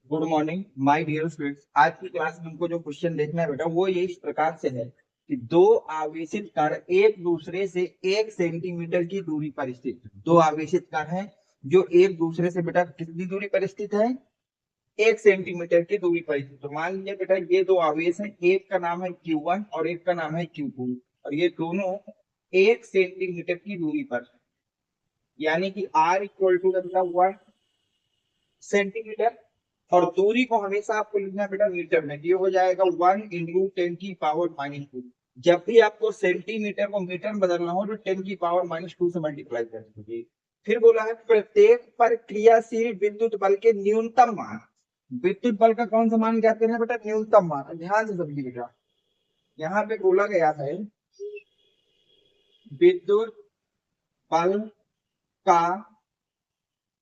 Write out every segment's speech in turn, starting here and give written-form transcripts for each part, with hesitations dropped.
Good morning my dear students. आज की class में हमको जो क्वेश्चन देखना है बेटा वो ये इस प्रकार से है कि दो आवेशित कण एक दूसरे से 1 सेंटीमीटर की दूरी पर स्थित। दो आवेशित कण हैं जो एक दूसरे से बेटा कितनी दूरी पर स्थित है? 1 सेंटीमीटर की दूरी पर स्थित। तो मान लीजिए बेटा ये दो आवेश हैं, एक का नाम है Q1 और एक का नाम है Q2 और ये दोनों 1 सेंटीमीटर की दूरी पर, यानी कि R इक्वल टू कितना हुआ? सेंटीमीटर। और दूरी को हमेशा आपको लिखना है बेटा मीटर में। ये हो जाएगा 1 × 10⁻²। जब भी आपको सेंटीमीटर को मीटर में बदलना हो तो 10⁻² से मल्टीप्लाई कर दीजिए। फिर बोला है प्रत्येक पर क्रियाशील विद्युत बल के न्यूनतम मान। विद्युत बल का कौन सा मान ज्ञात करना है बेटा? न्यूनतम मान। ध्यान से समझिए बेटा, यहाँ पे बोला गया है विद्युत बल का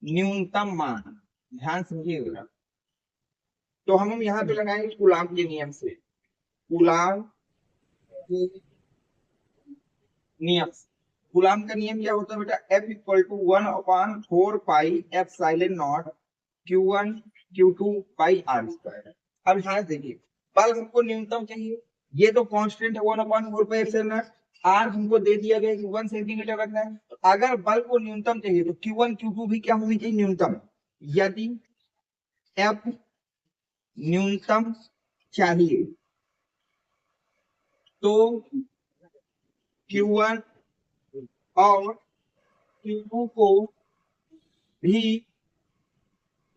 न्यूनतम मान। ध्यान समझिएगा। तो हम यहाँ पे लगाएंगे कूलाम के नियम से। कूलाम के नियम। कूलाम का नियम क्या होता है बेटा? F equal to 1/4πε0 Q1 Q2 by R²। अब यहाँ देखिए, बल हमको न्यूनतम चाहिए, ये तो कांस्टेंट है 1/4πε0। R हमको दे दिया गया कि 1 सेंटीमीटर रखना है। तो अगर बल को न्यूनतम चाहिए तो Q1 Q2 भी क्या होनी चाहिए? न्यूनतम। यदि F न्यूनतम चाहिए तो Q1 और Q2 को भी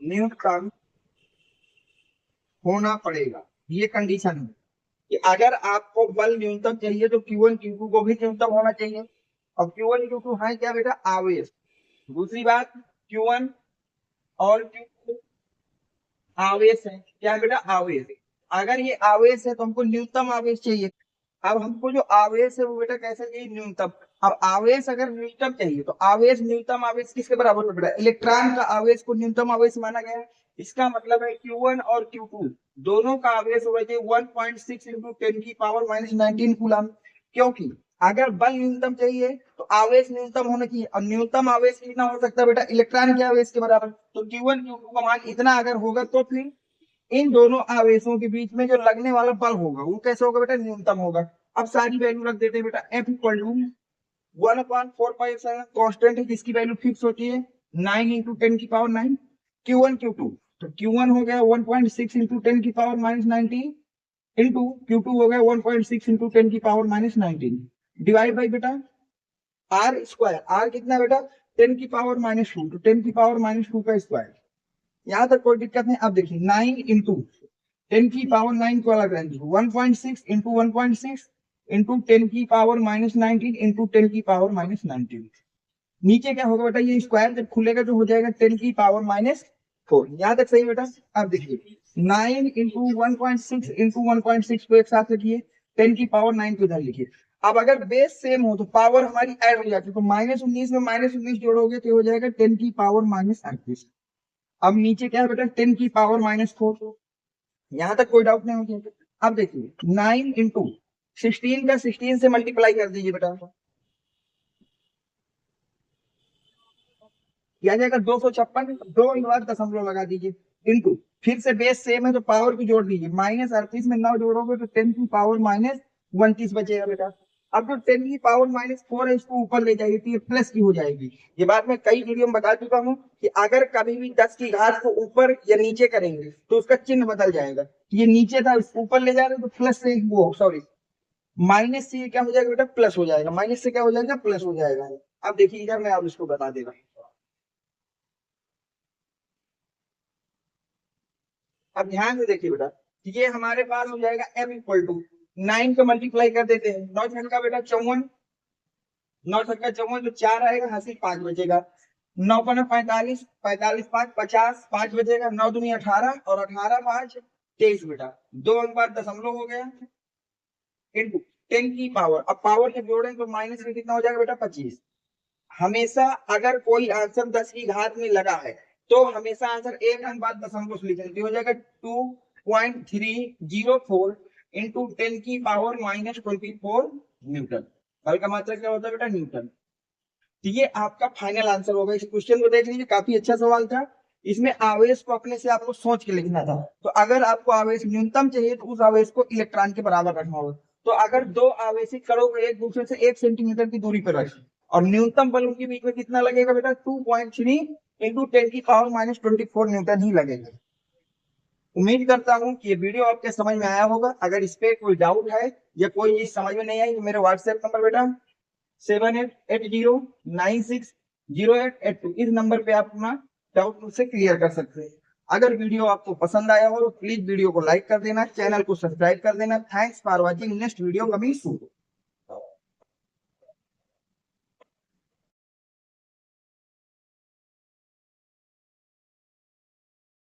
न्यूनतम होना पड़ेगा। ये कंडीशन है कि अगर आपको बल न्यूनतम चाहिए तो Q1 Q2 को भी न्यूनतम होना चाहिए। और Q1 Q2 है क्या बेटा? आवेश। दूसरी बात, Q1 और Q2 आवेश है। क्या बेटा? आवेश। अगर ये आवेश है तो हमको न्यूनतम आवेश चाहिए। अब हमको जो आवेश है वो बेटा कैसे चाहिए? न्यूनतम। अब आवेश अगर न्यूनतम चाहिए तो आवेश न्यूनतम आवेश किसके बराबर में बेटा? इलेक्ट्रॉन का आवेश को न्यूनतम आवेश माना गया है। इसका मतलब है Q1 और Q2 दोनों का आवेश होगा 1.6 इंटू 10⁻19 कूलम। क्योंकि अगर बल न्यूनतम चाहिए तो आवेश न्यूनतम होना चाहिए, और न्यूनतम आवेश कितना हो सकता है बेटा? इलेक्ट्रॉन के आवेश के बराबर। तो Q1 Q2 का मान इतना अगर होगा तो फिर इन दोनों आवेशों के बीच में जो लगने वाला बल होगा वो कैसे होगा बेटा? न्यूनतम होगा। अब सारी वैल्यू रख देते हैं बेटा। F इक्वल टू 1/4πε कांस्टेंट है जिसकी वैल्यू फिक्स होती है 9 × 10⁹ Q1 Q2। तो Q1 हो गया 1.6 × 10⁻19 इंटू Q2 हो गया 1.6 × 10⁻19 डिवाइड बाई बेटा R²। R कितना बेटा? 10⁻²। तो 10⁻² का स्क्वायर। यहाँ तक कोई दिक्कत नहीं। अब देखिए 9 इंटू 10⁻9 को अलग रहेंगे 1.6 इंटू 1.6 इंटू 10⁻19 इंटू 10⁻19। नीचे क्या होगा बेटा? ये स्क्वायर जब खुलेगा तो हो जाएगा 10⁻4। यहाँ तक सही बेटा? अब देखिए 9 इंटू 1.6 इंटू 1.6 को एक साथ रखिए, 10⁻9 को इधर लिखिए। अब अगर बेस सेम हो तो पावर हमारी ऐड हो जाती है, तो -19 में -19 जोड़ोगे तो हो जाएगा 10⁻38। अब नीचे क्या है बेटा? 10⁻4। यहां तक कोई डाउट नहीं होगी। अब देखिए 9 इंटू 16 का 16 से मल्टीप्लाई कर दीजिए बेटा, क्या जाएगा? 256। दो के बाद दशमलव लगा दीजिए इंटू, फिर से बेस सेम है तो पावर को जोड़ दीजिए। -38 में 9 जोड़ोगे तो 10⁻29 बचेगा बेटा। अब जो 10⁻4 है इसको ऊपर ले जाइए तो ये प्लस की हो जाएगी। ये बात मैं कई वीडियो में बता चुका हूँ कि अगर कभी भी 10 की घात को ऊपर या नीचे करेंगे तो उसका चिन्ह बदल जाएगा। ये नीचे था इसको ऊपर ले जा रहे तो प्लस से वो सॉरी माइनस से क्या हो जाएगा बेटा? प्लस हो जाएगा। माइनस से क्या हो जाएगा? प्लस हो जाएगा। अब देखिए इधर मैं आप इसको बता दे रहा हूँ। अब ध्यान से देखिए बेटा, ये हमारे पास हो जाएगा m इक्वल टू 9 का मल्टीप्लाई कर देते हैं। 9 छक्का बेटा 54, 9 छक्का 54 तो 4 आएगा, हासिल 5 बचेगा। 9 पना 45, 45 5 50, 5 बचेगा। 9 दूनी 18 और 18 5 23 बेटा। 2 अंक बाद दशमलव हो गया इंटू 10 की पावर। अब पावर जब जोड़ें तो माइनस में कितना हो जाएगा बेटा? 25। हमेशा अगर कोई आंसर 10 की घात में लगा है तो हमेशा आंसर एक अंक बाद दशमलव से लिखेंगे, हो जाएगा 2.304 इंटू 10⁻24 न्यूटन। बल का मात्रा क्या होता है बेटा? न्यूटन। तो ये आपका फाइनल आंसर होगा। इस क्वेश्चन को देख लीजिए, काफी अच्छा सवाल था। इसमें आवेश को अपने से आपको सोच के लिखना था। तो अगर आपको आवेश न्यूनतम चाहिए तो उस आवेश को इलेक्ट्रॉन के बराबर रखना होगा। तो अगर दो आवेशित कणों को एक दूसरे से 1 सेंटीमीटर की दूरी पर रखें और न्यूनतम बल उनके बीच में कितना लगेगा बेटा, 2.3 इंटू 10⁻24 न्यूटन ही लगेगा। उम्मीद करता हूं कि ये वीडियो आपके समझ में आया होगा। अगर इस पे कोई डाउट है या कोई चीज समझ में नहीं आई तो मेरे व्हाट्सएप नंबर बेटा 7880960882 इस नंबर पे आप अपना डाउट मुझसे क्लियर कर सकते हैं। अगर वीडियो आपको पसंद आया हो तो प्लीज वीडियो को लाइक कर देना, चैनल को सब्सक्राइब कर देना। Thanks for watching, next video coming soon.